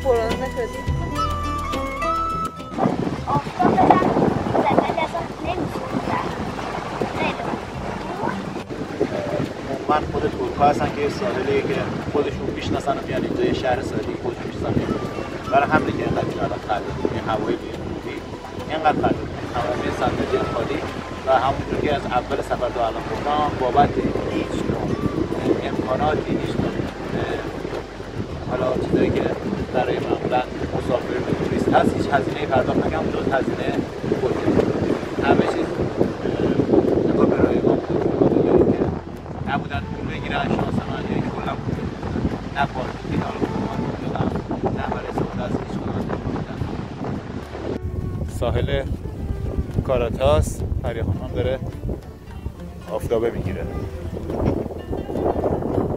کرونا شدیم. آفتاب بدن زدن اصلا نمی‌شونم. من خود ترک‌ها هستن که ساحلی که خودشون میشناسن و میان اینجا یه شهر ساحلی خودشون میشناسن. برای همین که اینقدر این الان خلوت این هوای بیرونی اینقدر خلوت تمامی صندلی خالی و همونجور که از اول سفر تا الان گفتم بابت هیچ نوع امکاناتی هیچ نوع حالا چیزایی که برای معمولا مسافر و توریست هست هیچ هزینه‌ای پرداخت نکنم جز هزینه هتل همه چیز نگاه به رایگان بود که نبودن پول بگیرن شانسمان که کلا نه پارکینگ حالا دادم نه برای استفاده از هیچ ساحل کاراتاس فریح خانم داره آفتابه میگیره.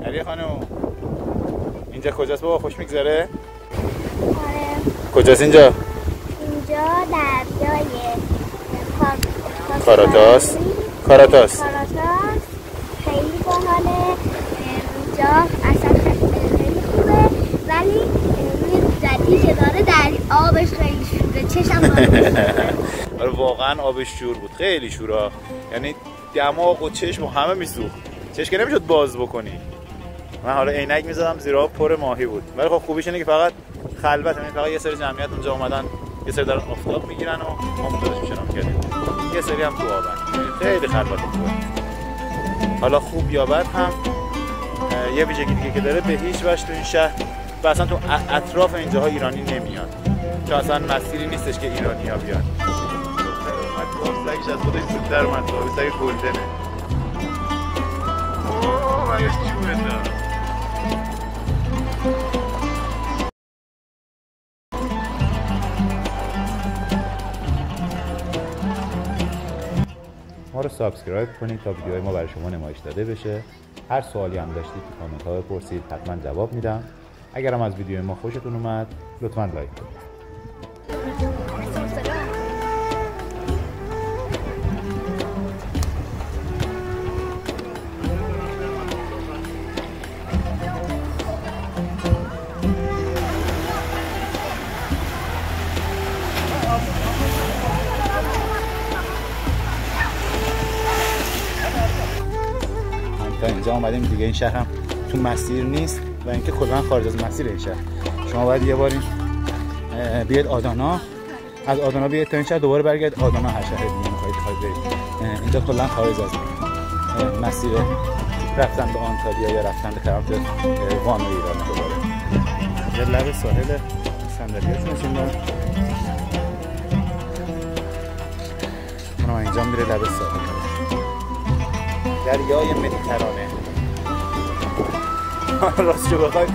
فریح خانم اینجا کجاست بابا؟ خوش میگذره؟ آره. کجاست اینجا؟ اینجا دریای کاراتاس. خیلی باحاله. اینجا اصلا خیلی خوبه ولی روی جدی که داره در آبش خیلی شوره. چشم باید آره واقعا آبش شور بود، خیلی شورا، یعنی دماغ و چشم و همه میسوخت، چشم که نمیشد باز بکنی. من حالا عینک میزدم زیر آب پر ماهی بود، ولی خب خوبیش اینه که فقط خلوت، یعنی فقط یه سری جمعیت اونجا اومدن یه سری دارن آفتاب میگیرن و ما اونجا میشنم کردیم، یه سری هم تو آبن، خیلی خلوت خوبه. حالا خوب یا بد هم یه ویژگی دیگه که داره، به هیچ وجه تو این شهر و اصلا تو اطراف اینجاها ایرانی نمیاد، چون اصلا مسیری نیستش که ایرانی‌ها بیان. سگش از خودش زودتر اومد، سگ گلدنه. اوه مگه چوبه دارم. ما رو سابسکرایب کنید تا ویدیوهای ما برای شما نمایش داده بشه. هر سوالی هم داشتید تو کامنت ها بپرسید، حتما جواب میدم. اگر هم از ویدیوی ما خوشتون اومد لطفاً لایک کنید. تا اینجا اومدیم دیگه، این شهر هم تو مسیر نیست و اینکه کلا خارج از مسیر این شهر. شما باید یه بار بیاید آدانا، از آدانا بیاید تا این شهر، دوباره برگردید آدانا، هر شهر دیگه میخواید برید. اینجا کلا خارج از مسیر رفتن به آنتالیا یا رفتن به طرف وان و ایران. دوباره یه لب ساحل صندلی‌هاش نشوندم. اونم اینجا میره لب ساحل دریای مدیترانه. راستشو بخوای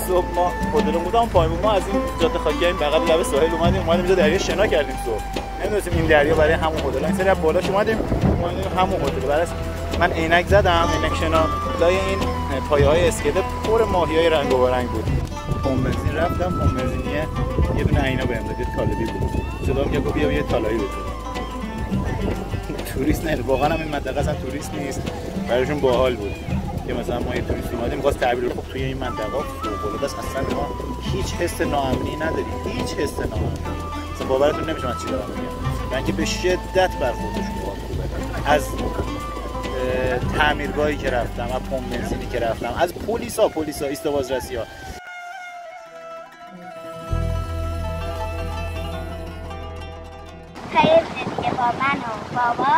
صبح ما هتل بودم پایین بود، ما از این جاده خاکی این بغل لب ساحل اومدیم اینجا دریا شنا کردیم صبح. نمی‌دونستیم این دریا برای همون هتل، این سری از بالاش اومدیم همون هتل. بعد من عینک زدم، عینک شنا لای این پایه‌های اسکله پر ماهیای رنگ و رنگ بود. پمپ بنزین رفتم، پمپ بنزینیه یه دونه عینا بهم داد، طالبی بود. صدام که گفت بیا یه طلایی بده. توریست نه، واقعا هم این منطقه اصلا توریست نیست، برایشون باحال بود که مثلا ما یه توریست اومدیم می‌خواست تعبیر خوب توی این منطقه فوق‌العاده است، اصلا ما هیچ حس ناامنی نداریم، هیچ حس ناامنی. مثلا باورتون نمیشه من چی دارم میگم. من که به شدت برخوردشون خوبه، از تعمیرگاهی که رفتم، از پمپ بنزینی که رفتم، از پلیسا ایست بازرسی‌ها. خیلی دیگه با من و بابا